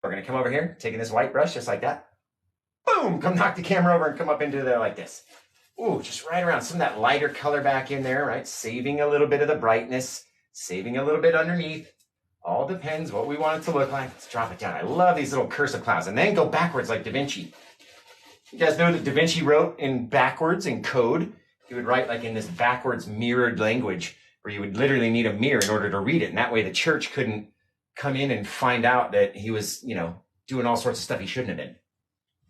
we're gonna come over here, taking this white brush just like that. Boom, come knock the camera over and come up into there like this. Ooh, just right around some of that lighter color back in there, right? Saving a little bit of the brightness, saving a little bit underneath. All depends what we want it to look like. Let's drop it down. I love these little cursive clouds. And then go backwards like Da Vinci. You guys know that Da Vinci wrote in backwards in code. He would write like in this backwards mirrored language where you would literally need a mirror in order to read it. And that way the church couldn't come in and find out that he was, doing all sorts of stuff he shouldn't have been.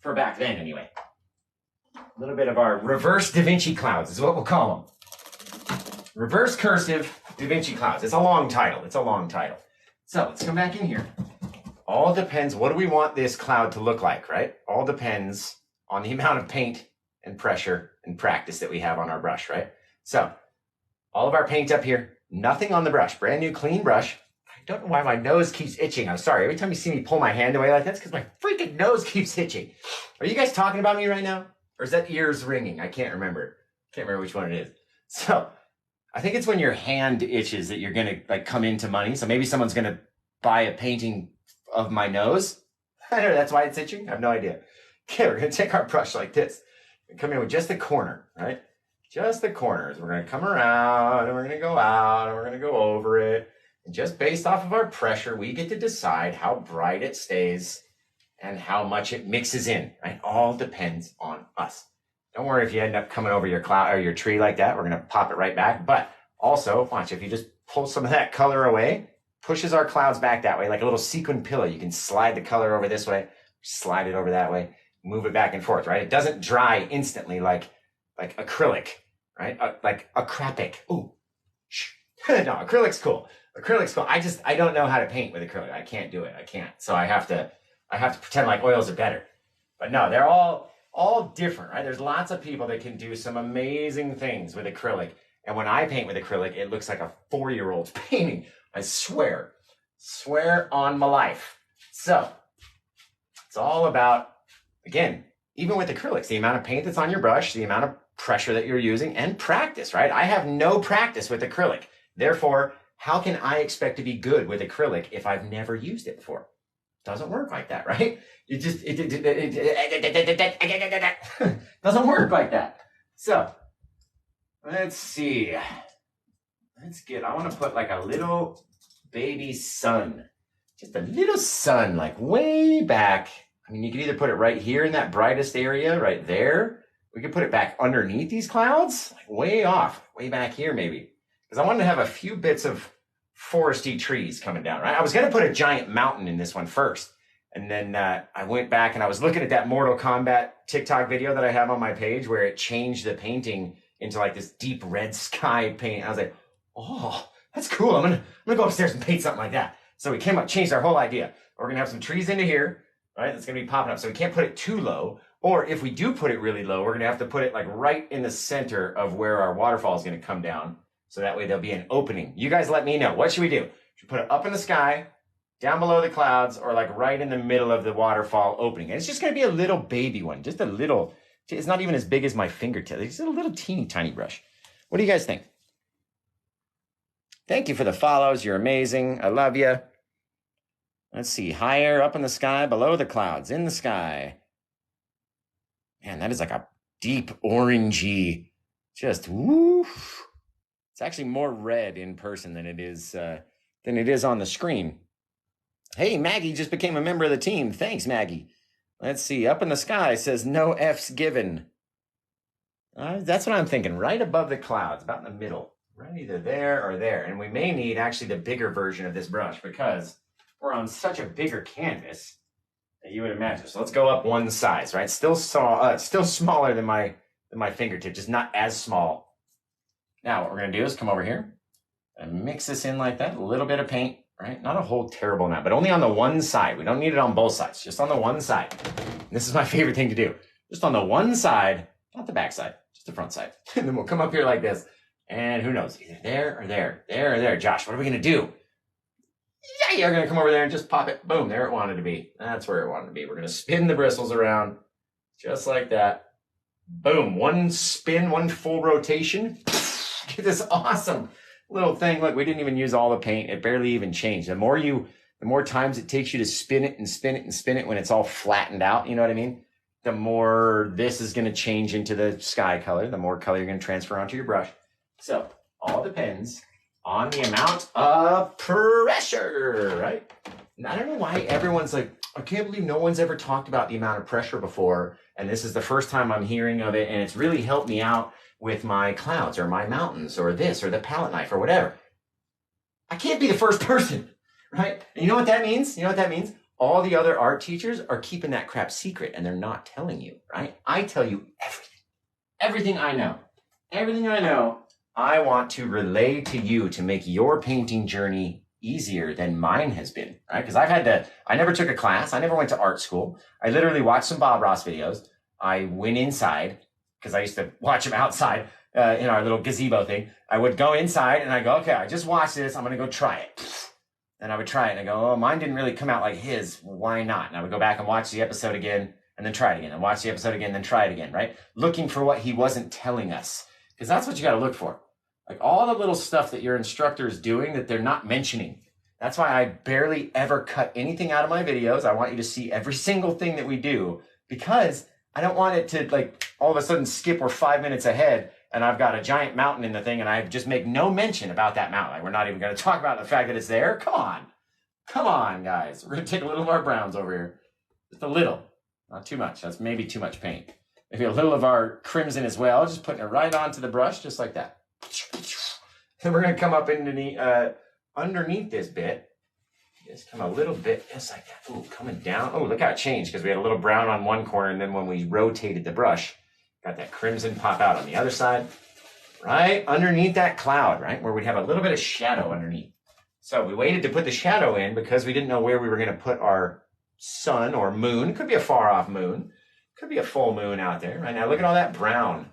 For back then, anyway. A little bit of our reverse Da Vinci clouds is what we'll call them. Reverse cursive Da Vinci clouds. It's a long title. So let's come back in here. All depends, what do we want this cloud to look like, right? All depends on the amount of paint and pressure and practice that we have on our brush, right? So all of our paint up here, nothing on the brush, brand new clean brush. I don't know why my nose keeps itching. I'm sorry. Every time you see me pull my hand away like that, it's because my freaking nose keeps itching. Are you guys talking about me right now? Or is that ears ringing? I can't remember. Can't remember which one it is. So I think it's when your hand itches that you're going to come into money. So maybe someone's going to buy a painting of my nose. I don't know. That's why it's itching. I have no idea. Okay. We're going to take our brush like this and come in with just the corner, right? Just the corners. We're going to come around and we're going to go out and we're going to go over it. And just based off of our pressure, we get to decide how bright it stays and how much it mixes in, right? All depends on us. Don't worry if you end up coming over your cloud or your tree like that. We're going to pop it right back. But also, watch, if you just pull some of that color away, pushes our clouds back that way, like a little sequin pillow. You can slide the color over this way, slide it over that way, move it back and forth, right? It doesn't dry instantly like acrylic, right? Like acrylic. Ooh, no, acrylic's cool. Acrylic's cool. I don't know how to paint with acrylic. I can't do it. I can't. So I have to pretend like oils are better. But no, they're all different, right? There's lots of people that can do some amazing things with acrylic. And when I paint with acrylic, it looks like a 4-year-old's painting. I swear on my life. So it's all about, again, even with acrylics, the amount of paint that's on your brush, the amount of pressure that you're using, and practice, right? I have no practice with acrylic. Therefore, how can I expect to be good with acrylic if I've never used it before? Doesn't work like that, right? It doesn't work like that. So let's see. I want to put like a little baby sun, just a little sun, like way back. I mean, you could either put it right here in that brightest area right there. We could put it back underneath these clouds, like way off, way back here maybe. Because I wanted to have a few bits of foresty trees coming down, right? I was going to put a giant mountain in this one first. And then I went back and I was looking at that Mortal Kombat TikTok video that I have on my page where it changed the painting into like this deep red sky paint. I was like, oh, that's cool. I'm gonna go upstairs and paint something like that. So we changed our whole idea. We're gonna have some trees into here, right? That's gonna be popping up. So we can't put it too low. Or if we do put it really low, we're gonna have to put it like right in the center of where our waterfall is gonna come down. So that way there'll be an opening. You guys let me know. What should we do? Should we put it up in the sky, down below the clouds, or like right in the middle of the waterfall opening? And it's just going to be a little baby one. Just a little. It's not even as big as my fingertip. It's just a little teeny tiny brush. What do you guys think? Thank you for the follows. You're amazing. I love you. Let's see. Higher, up in the sky, below the clouds, in the sky. Man, that is like a deep orangey, just woof. It's actually more red in person than it is on the screen. Hey, Maggie just became a member of the team. Thanks, Maggie. Let's see. Up in the sky says no F's given. That's what I'm thinking. Right above the clouds, about in the middle. Right either there or there. And we may need actually the bigger version of this brush because we're on such a bigger canvas that you would imagine. So let's go up one size, right? Still smaller than my fingertip, just not as small. Now what we're going to do is come over here and mix this in like that. A little bit of paint, right? Not a whole terrible amount, but only on the one side. We don't need it on both sides, just on the one side. And this is my favorite thing to do. Just on the one side, not the back side, just the front side. And then we'll come up here like this. And who knows, either there or there, there or there. Josh, what are we going to do? Yeah, you're going to come over there and just pop it. Boom, there it wanted to be. That's where it wanted to be. We're going to spin the bristles around just like that. Boom, one spin, one full rotation. Get this awesome little thing. Look, we didn't even use all the paint. It barely even changed. The more you the more times it takes you to spin it and spin it and spin it when it's all flattened out, you know what I mean? The more this is going to change into the sky color, the more color you're going to transfer onto your brush. So all depends on the amount of pressure, right? And I don't know why everyone's like, I can't believe no one's ever talked about the amount of pressure before. And this is the first time I'm hearing of it. And it's really helped me out with my clouds or my mountains or this or the palette knife or whatever. I can't be the first person, right? And you know what that means? You know what that means? All the other art teachers are keeping that crap secret and they're not telling you, right? I tell you everything. Everything I know. Everything I know, I want to relay to you to make your painting journey easier than mine has been, right? Because I never took a class. I never went to art school. I literally watched some Bob Ross videos. I went inside because I used to watch him outside in our little gazebo thing. I would go inside and I go, okay, I just watched this. I'm going to go try it. And I would try it and I go, oh, mine didn't really come out like his. Why not? And I would go back and watch the episode again and then try it again and watch the episode again, then try it again, right? Looking for what he wasn't telling us, because that's what you got to look for. Like all the little stuff that your instructor is doing that they're not mentioning. That's why I barely ever cut anything out of my videos. I want you to see every single thing that we do, because I don't want it to like all of a sudden skip or 5 minutes ahead and I've got a giant mountain in the thing and I just make no mention about that mountain. Like we're not even going to talk about the fact that it's there. Come on, guys. We're going to take a little of our browns over here. Just a little, not too much. That's maybe too much paint. Maybe a little of our crimson as well. Just putting it right onto the brush, just like that. Then we're going to come up underneath this bit. Just come a little bit, just like that. Ooh, coming down. Oh, look how it changed, because we had a little brown on one corner, and then when we rotated the brush, got that crimson pop out on the other side, right underneath that cloud, right, where we'd have a little bit of shadow underneath. So we waited to put the shadow in because we didn't know where we were going to put our sun or moon. It could be a far off moon. Could be a full moon out there. Right now, look at all that brown.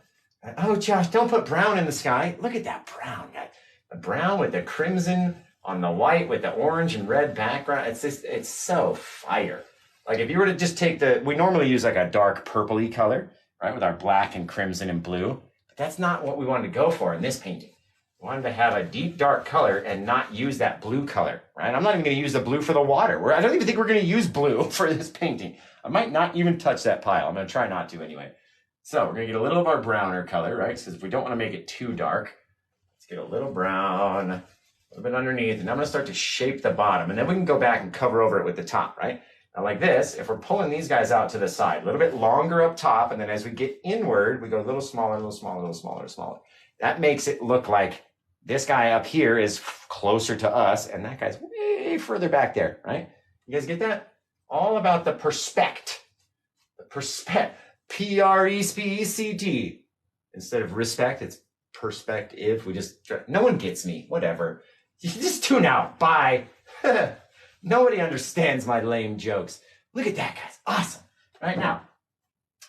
Oh, Josh, don't put brown in the sky. Look at that brown, guys. The brown with the crimson on the white with the orange and red background. It's so fire. Like if you were to just take we normally use like a dark purpley color, right, with our black and crimson and blue. But that's not what we wanted to go for in this painting. We wanted to have a deep dark color and not use that blue color, right? I'm not even going to use the blue for the water. I don't even think we're going to use blue for this painting. I might not even touch that pile. I'm going to try not to anyway. So we're going to get a little of our browner color, right? Because if we don't want to make it too dark, let's get a little brown, a little bit underneath, and I'm going to start to shape the bottom. And then we can go back and cover over it with the top, right? Now like this, if we're pulling these guys out to the side, a little bit longer up top, and then as we get inward, we go a little smaller, a little smaller, a little smaller, a little smaller. That makes it look like this guy up here is closer to us, and that guy's way further back there, right? You guys get that? All about the perspect. The perspect. P-R-E-S-P-E-C-T. Instead of respect, it's perspective. No one gets me. Whatever. You just tune out. Bye. Nobody understands my lame jokes. Look at that, guys. Awesome. Right now,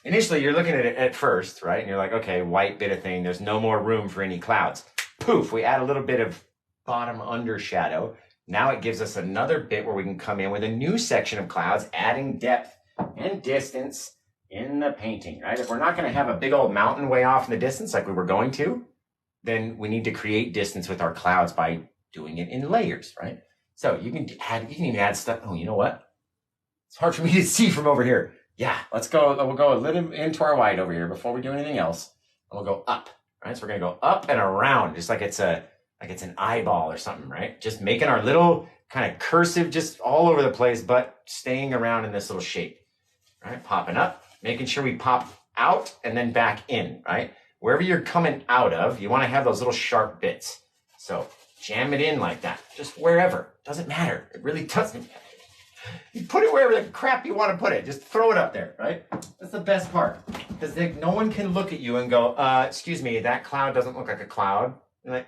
initially you're looking at it at first, right? And you're like, okay, white bit of thing. There's no more room for any clouds. Poof, we add a little bit of bottom under shadow. Now it gives us another bit where we can come in with a new section of clouds, adding depth and distance in the painting, right? If we're not going to have a big old mountain way off in the distance like we were going to, then we need to create distance with our clouds by doing it in layers, right? So you can even add stuff. Oh, you know what? It's hard for me to see from over here. Yeah, let's go. We'll go a little into our white over here before we do anything else. And we'll go up, right? So we're going to go up and around, just like it's an eyeball or something, right? Just making our little kind of cursive just all over the place, but staying around in this little shape, right? Popping up, making sure we pop out and then back in, right? Wherever you're coming out of, you want to have those little sharp bits. So jam it in like that, just wherever. Doesn't matter. It really doesn't matter. You put it wherever the crap you want to put it. Just throw it up there, right? That's the best part. Because no one can look at you and go, excuse me, that cloud doesn't look like a cloud. You're like,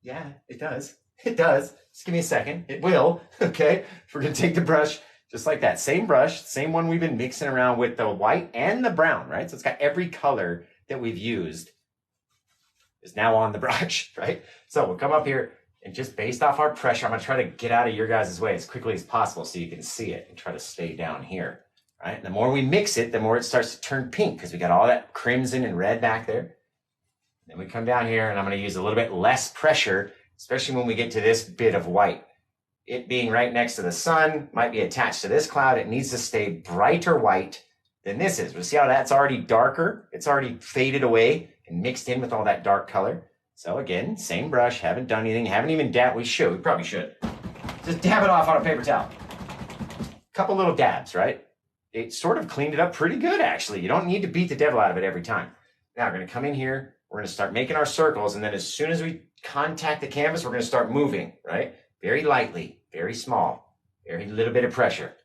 yeah, it does. It does. Just give me a second. It will. Okay. We're going to take the brush just like that. Same brush, same one we've been mixing around with the white and the brown, right? So it's got every color that we've used is now on the brush, right? So we'll come up here and just based off our pressure, I'm going to try to get out of your guys' way as quickly as possible so you can see it and try to stay down here, right? And the more we mix it, the more it starts to turn pink because we got all that crimson and red back there. Then we come down here and I'm going to use a little bit less pressure, especially when we get to this bit of white. it being right next to the sun, might be attached to this cloud. It needs to stay brighter white than this is. But see how that's already darker? It's already faded away and mixed in with all that dark color. So again, same brush, haven't done anything, haven't even dabbed. We probably should. Just dab it off on a paper towel. Couple little dabs, right? It sort of cleaned it up pretty good, actually. You don't need to beat the devil out of it every time. Now we're going to come in here. We're going to start making our circles. And then as soon as we contact the canvas, we're going to start moving, right? Very lightly, very small, very little bit of pressure.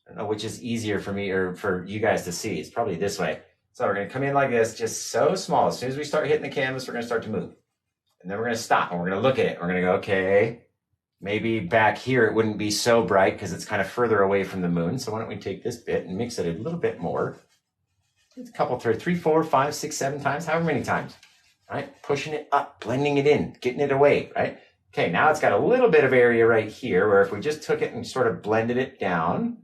I don't know which is easier for me or for you guys to see. It's probably this way. So we're going to come in like this, just so small. As soon as we start hitting the canvas, we're going to start to move. And then we're going to stop and we're going to look at it. We're going to go, okay, maybe back here it wouldn't be so bright because it's kind of further away from the moon. So why don't we take this bit and mix it a little bit more. It's a couple, 3, 4, 5, 6, 7 times, however many times, right? Pushing it up, blending it in, getting it away, right? Okay, now it's got a little bit of area right here where if we just took it and sort of blended it down,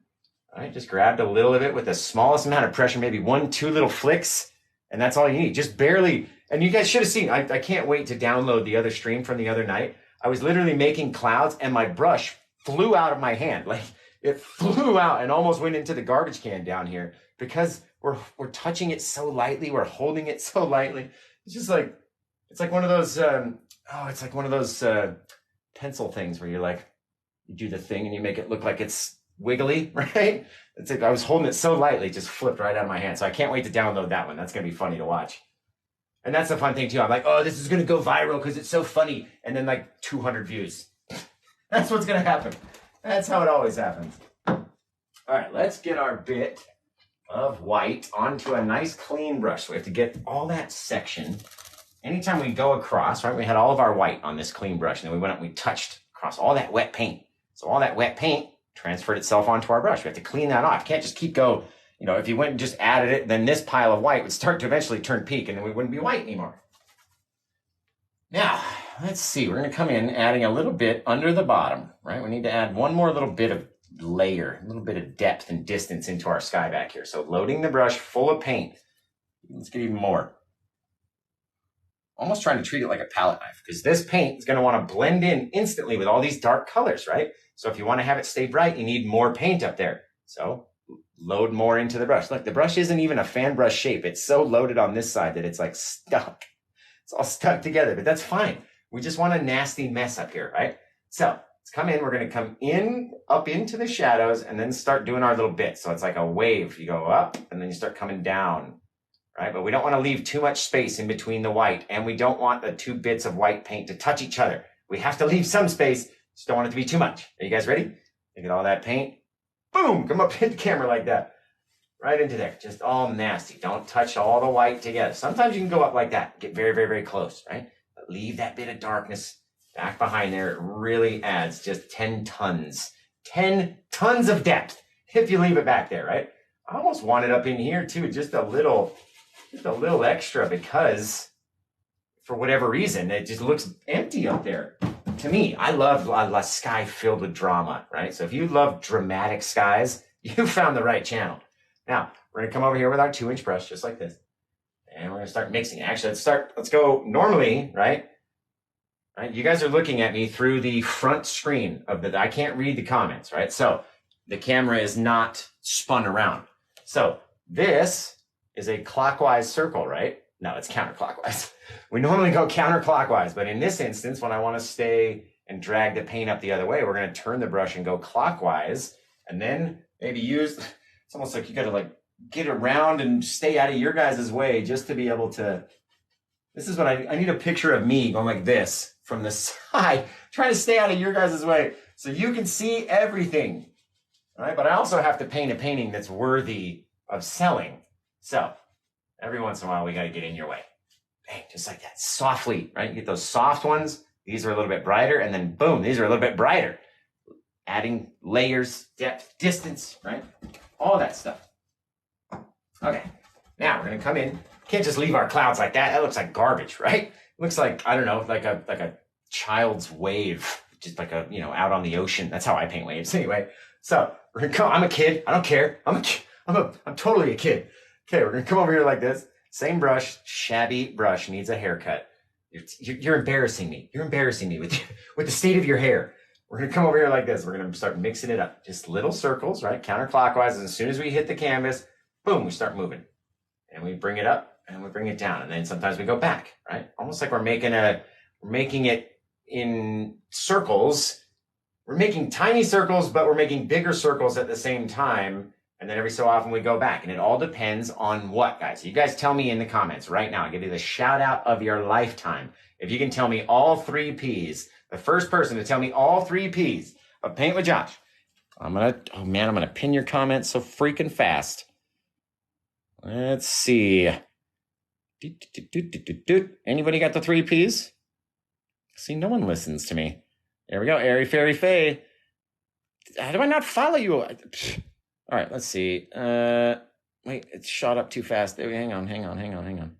right? Just grabbed a little of it with the smallest amount of pressure, maybe 1, 2 little flicks, and that's all you need. Just barely, and you guys should have seen, I can't wait to download the other stream from the other night. I was literally making clouds and my brush flew out of my hand. Like it flew out and almost went into the garbage can down here because we're touching it so lightly. We're holding it so lightly. It's just like, it's like one of those, it's like one of those pencil things where you're like, you do the thing and you make it look like it's wiggly, right? It's like I was holding it so lightly, it just flipped right out of my hand. So I can't wait to download that one. That's going to be funny to watch. And that's the fun thing too. I'm like, oh, this is going to go viral because it's so funny. And then like 200 views. That's what's going to happen. That's how it always happens. All right, let's get our bit of white onto a nice clean brush. So we have to get all that section. Anytime we go across, right, we had all of our white on this clean brush. And then we went up and we touched across all that wet paint. So all that wet paint transferred itself onto our brush. We have to clean that off. Can't just keep going. You know, if you went and just added it, then this pile of white would start to eventually turn pink and then we wouldn't be white anymore. Now, let's see. We're going to come in adding a little bit under the bottom, right? We need to add one more little bit of layer, a little bit of depth and distance into our sky back here. So loading the brush full of paint. Let's get even more. Almost trying to treat it like a palette knife because this paint is going to want to blend in instantly with all these dark colors, right? So if you want to have it stay bright, you need more paint up there. So load more into the brush. Look, the brush isn't even a fan brush shape. It's so loaded on this side that it's like stuck. It's all stuck together, but that's fine. We just want a nasty mess up here, right? So let's come in. We're going to come in, up into the shadows and then start doing our little bits. So it's like a wave. You go up and then you start coming down, right? But we don't want to leave too much space in between the white and we don't want the 2 bits of white paint to touch each other. We have to leave some space. Just don't want it to be too much. Are you guys ready? Look at all that paint. Boom, come up in the camera like that. Right into there, just all nasty. Don't touch all the white together. Sometimes you can go up like that, get very, very, very close, right? But leave that bit of darkness back behind there. It really adds just 10 tons of depth if you leave it back there, right? I almost want it up in here too, just a little extra because for whatever reason, it just looks empty up there. To me, I love a sky filled with drama, right? So if you love dramatic skies, you found the right channel. Now, we're gonna come over here with our 2-inch brush, just like this. And we're gonna start mixing. Actually, let's go normally, right? You guys are looking at me through the front screen of I can't read the comments, right? So the camera is not spun around. So this is a clockwise circle, right? No, it's counterclockwise. We normally go counterclockwise, but in this instance, when I want to stay and drag the paint up the other way, we're going to turn the brush and go clockwise and then maybe use, it's almost like you got to like get around and stay out of your guys' way just to be able to, this is what I need a picture of me going like this from the side, trying to stay out of your guys' way so you can see everything, all right? But I also have to paint a painting that's worthy of selling. So every once in a while, we got to get in your way. Bang, just like that, softly, right? You get those soft ones. These are a little bit brighter, and then boom, these are a little bit brighter. Adding layers, depth, distance, right? All that stuff. Okay, now we're going to come in. Can't just leave our clouds like that. That looks like garbage, right? It looks like, I don't know, like a child's wave, just like a, out on the ocean. That's how I paint waves anyway. So we're going to come, I'm a kid. I don't care. I'm totally a kid. Okay, we're gonna come over here like this. Same brush, shabby brush, needs a haircut. You're embarrassing me. You're embarrassing me with the state of your hair. We're going to come over here like this. We're going to start mixing it up. Just little circles, right? Counterclockwise. And as soon as we hit the canvas, boom, we start moving. And we bring it up and we bring it down. And then sometimes we go back, right? Almost like we're making it in circles. We're making tiny circles, but we're making bigger circles at the same time. And then every so often we go back. And it all depends on what, guys? You guys tell me in the comments right now. I'll give you the shout out of your lifetime. If you can tell me all 3 Ps, the first person to tell me all 3 Ps of Paint with Josh, I'm going to pin your comments so freaking fast. Let's see. Anybody got the 3 Ps? See, no one listens to me. There we go. Airy Fairy Faye. How do I not follow you? All right, let's see. Wait, it shot up too fast. Hang on.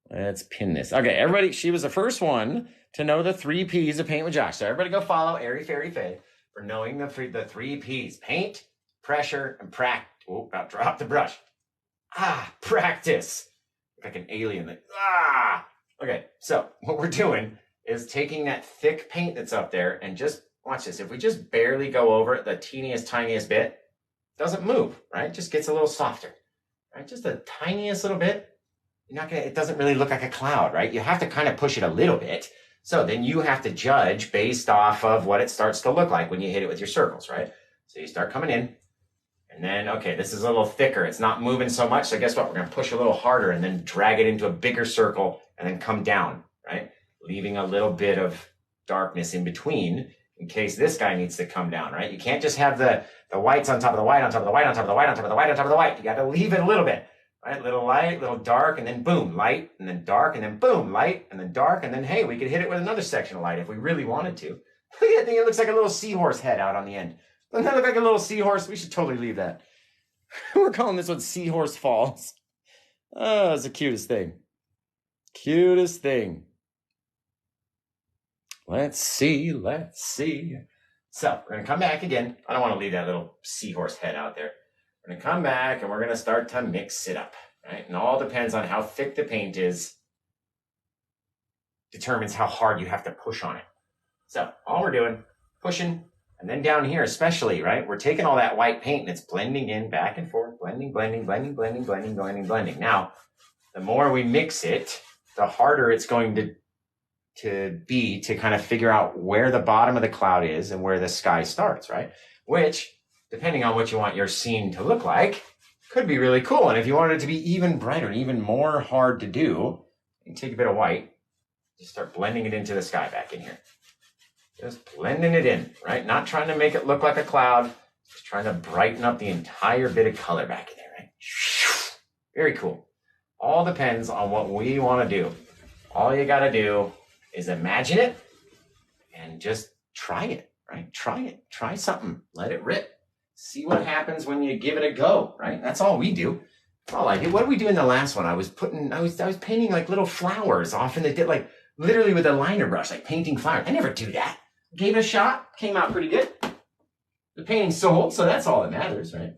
Let's pin this. Okay, everybody, she was the first one to know the 3 Ps of Paint with Josh. So everybody go follow Airy Fairy Faye for knowing the 3 Ps. Paint, pressure, and practice. Oh, about dropped the brush. Practice. Like an alien. Okay, so what we're doing is taking that thick paint that's up there and just, watch this. If we just barely go over it, the tiniest bit, it doesn't move, right? It just gets a little softer, right? Just the tiniest little bit. It doesn't really look like a cloud, right? You have to kind of push it a little bit. So then you have to judge based off of what it starts to look like when you hit it with your circles, right? So you start coming in. And then, okay, this is a little thicker. It's not moving so much. So guess what? We're going to push a little harder and then drag it into a bigger circle and then come down, right? Leaving a little bit of darkness in between in case this guy needs to come down, right? You can't just have the whites on top of the white, on top of the white, on top of the white, on top of the white, on top of the white. You got to leave it a little bit, right? Little light, little dark, and then boom, light, and then dark, and then boom, light, and then dark, and then, hey, we could hit it with another section of light if we really wanted to. Look at that thing. It looks like a little seahorse head out on the end. Doesn't that look like a little seahorse? We should totally leave that. We're calling this one Seahorse Falls. Oh, it's the cutest thing. Cutest thing. Let's see. So we're going to come back again. I don't want to leave that little seahorse head out there. We're going to come back and we're going to start to mix it up, right? And it all depends on how thick the paint is. Determines how hard you have to push on it. So all we're doing, pushing. And then down here especially, right, we're taking all that white paint and it's blending in back and forth, blending. Now, the more we mix it, the harder it's going to be to kind of figure out where the bottom of the cloud is and where the sky starts, right? Which, depending on what you want your scene to look like, could be really cool. And if you wanted it to be even brighter and even more hard to do, you can take a bit of white, just start blending it into the sky back in here. Just blending it in, right? Not trying to make it look like a cloud, just trying to brighten up the entire bit of color back in there, right? Very cool. All depends on what we want to do. All you got to do is imagine it and just try it, right? Try it. Try something. Let it rip. See what happens when you give it a go, right? That's all we do. That's all I did. What did we do in the last one? I was painting like little flowers off in the dip, like literally with a liner brush, like painting flowers. I never do that. Gave it a shot, came out pretty good. The painting sold, so that's all that matters, right?